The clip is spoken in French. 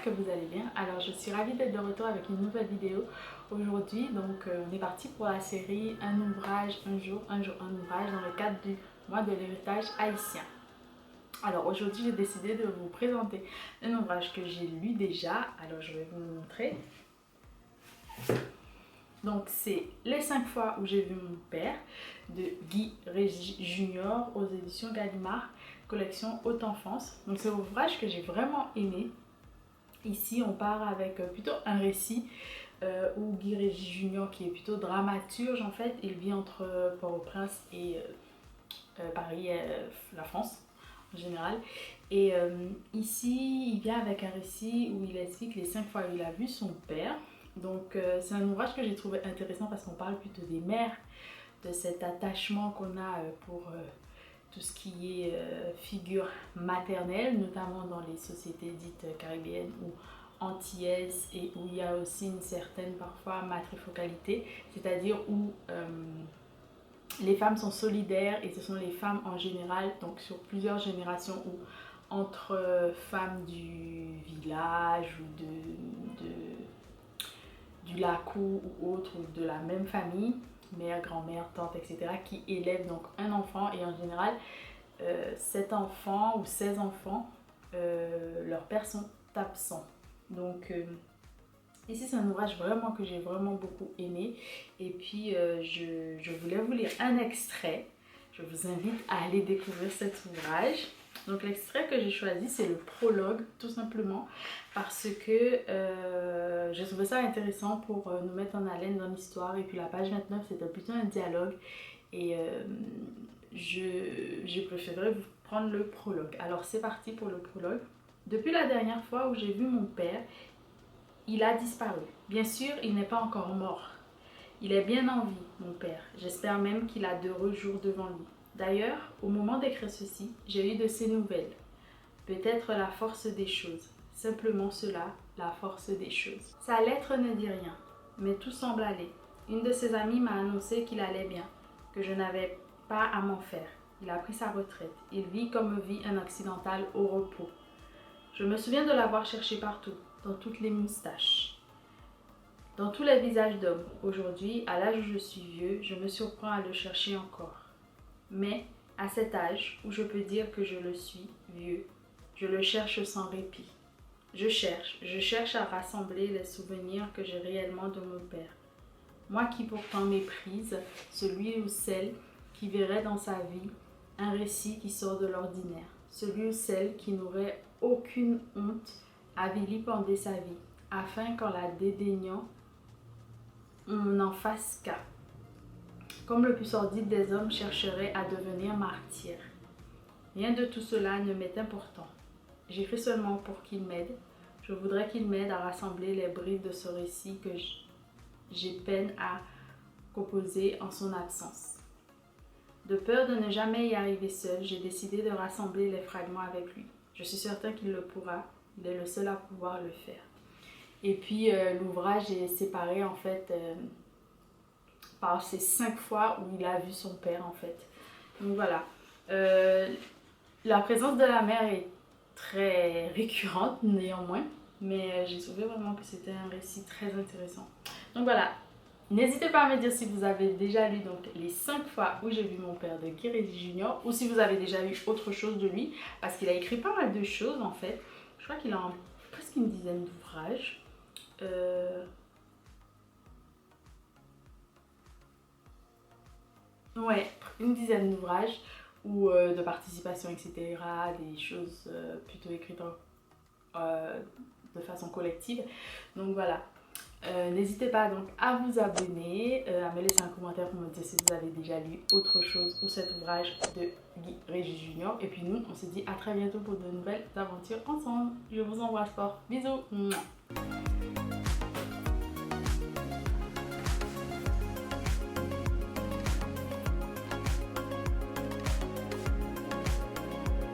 j'espère que vous allez bien. Alors je suis ravie d'être de retour avec une nouvelle vidéo aujourd'hui. Donc on est parti pour la série Un ouvrage, un jour, un ouvrage dans le cadre du mois de l'héritage haïtien. Alors aujourd'hui j'ai décidé de vous présenter un ouvrage que j'ai lu déjà. Alors je vais vous le montrer. Donc c'est Les 5 fois où j'ai vu mon père de Guy Régis Junior aux éditions Gallimard, collection Haute Enfance. Donc c'est un ouvrage que j'ai vraiment aimé. Ici on part avec plutôt un récit où Guy Régis Junior, qui est plutôt dramaturge en fait, il vit entre Port-au-Prince et Paris, la France en général. Et ici il vient avec un récit où il explique les 5 fois où il a vu son père. Donc c'est un ouvrage que j'ai trouvé intéressant parce qu'on parle plutôt des mères, de cet attachement qu'on a pour tout ce qui est figure maternelle, notamment dans les sociétés dites caribéennes ou antillaises, et où il y a aussi une certaine parfois matrifocalité, c'est-à-dire où les femmes sont solidaires, et ce sont les femmes en général, donc sur plusieurs générations, ou entre femmes du village ou du lacou ou autre, ou de la même famille, mère, grand-mère, tante, etc., qui élèvent donc un enfant, et en général, cet enfant ou ces enfants, leurs pères sont absents. Donc ici c'est un ouvrage vraiment que j'ai vraiment beaucoup aimé, et puis je voulais vous lire un extrait. Je vous invite à aller découvrir cet ouvrage. Donc l'extrait que j'ai choisi, c'est le prologue, tout simplement parce que j'ai trouvé ça intéressant pour nous mettre en haleine dans l'histoire. Et puis la page 29, c'était plutôt un dialogue, et j'ai préféré vous prendre le prologue. Alors c'est parti pour le prologue. Depuis la dernière fois où j'ai vu mon père, il a disparu. Bien sûr, il n'est pas encore mort. Il est bien en vie, mon père. J'espère même qu'il a d'heureux jours devant lui. D'ailleurs, au moment d'écrire ceci, j'ai eu de ses nouvelles. Peut-être la force des choses. Simplement cela, la force des choses. Sa lettre ne dit rien, mais tout semble aller. Une de ses amies m'a annoncé qu'il allait bien, que je n'avais pas à m'en faire. Il a pris sa retraite. Il vit comme vit un occidental au repos. Je me souviens de l'avoir cherché partout, dans toutes les moustaches, dans tous les visages d'hommes. Aujourd'hui, à l'âge où je suis vieux, je me surprends à le chercher encore. Mais, à cet âge où je peux dire que je le suis, vieux, je le cherche sans répit. Je cherche à rassembler les souvenirs que j'ai réellement de mon père. Moi qui pourtant méprise celui ou celle qui verrait dans sa vie un récit qui sort de l'ordinaire. Celui ou celle qui n'aurait aucune honte à vilipender sa vie, afin qu'en la dédaignant, on n'en fasse cas. Comme le plus sordide des hommes chercherait à devenir martyr. Rien de tout cela ne m'est important. J'écris seulement pour qu'il m'aide. Je voudrais qu'il m'aide à rassembler les brides de ce récit que j'ai peine à composer en son absence. De peur de ne jamais y arriver seul, j'ai décidé de rassembler les fragments avec lui. Je suis certain qu'il le pourra. Il est le seul à pouvoir le faire. Et puis l'ouvrage est séparé en fait par ces 5 fois où il a vu son père en fait. Donc voilà. La présence de la mère est très récurrente néanmoins, mais j'ai trouvé vraiment que c'était un récit très intéressant. Donc voilà. N'hésitez pas à me dire si vous avez déjà lu donc les 5 fois où j'ai vu mon père de Guy Régis Junior, ou si vous avez déjà lu autre chose de lui, parce qu'il a écrit pas mal de choses en fait. Je crois qu'il a presque une dizaine d'ouvrages. Ouais, une dizaine d'ouvrages ou de participation, etc. Des choses plutôt écrites de façon collective. Donc voilà. N'hésitez pas donc à vous abonner, à me laisser un commentaire pour me dire si vous avez déjà lu autre chose ou cet ouvrage de Guy Régis Junior. Et puis nous, on se dit à très bientôt pour de nouvelles aventures ensemble. Je vous embrasse fort. Bisous.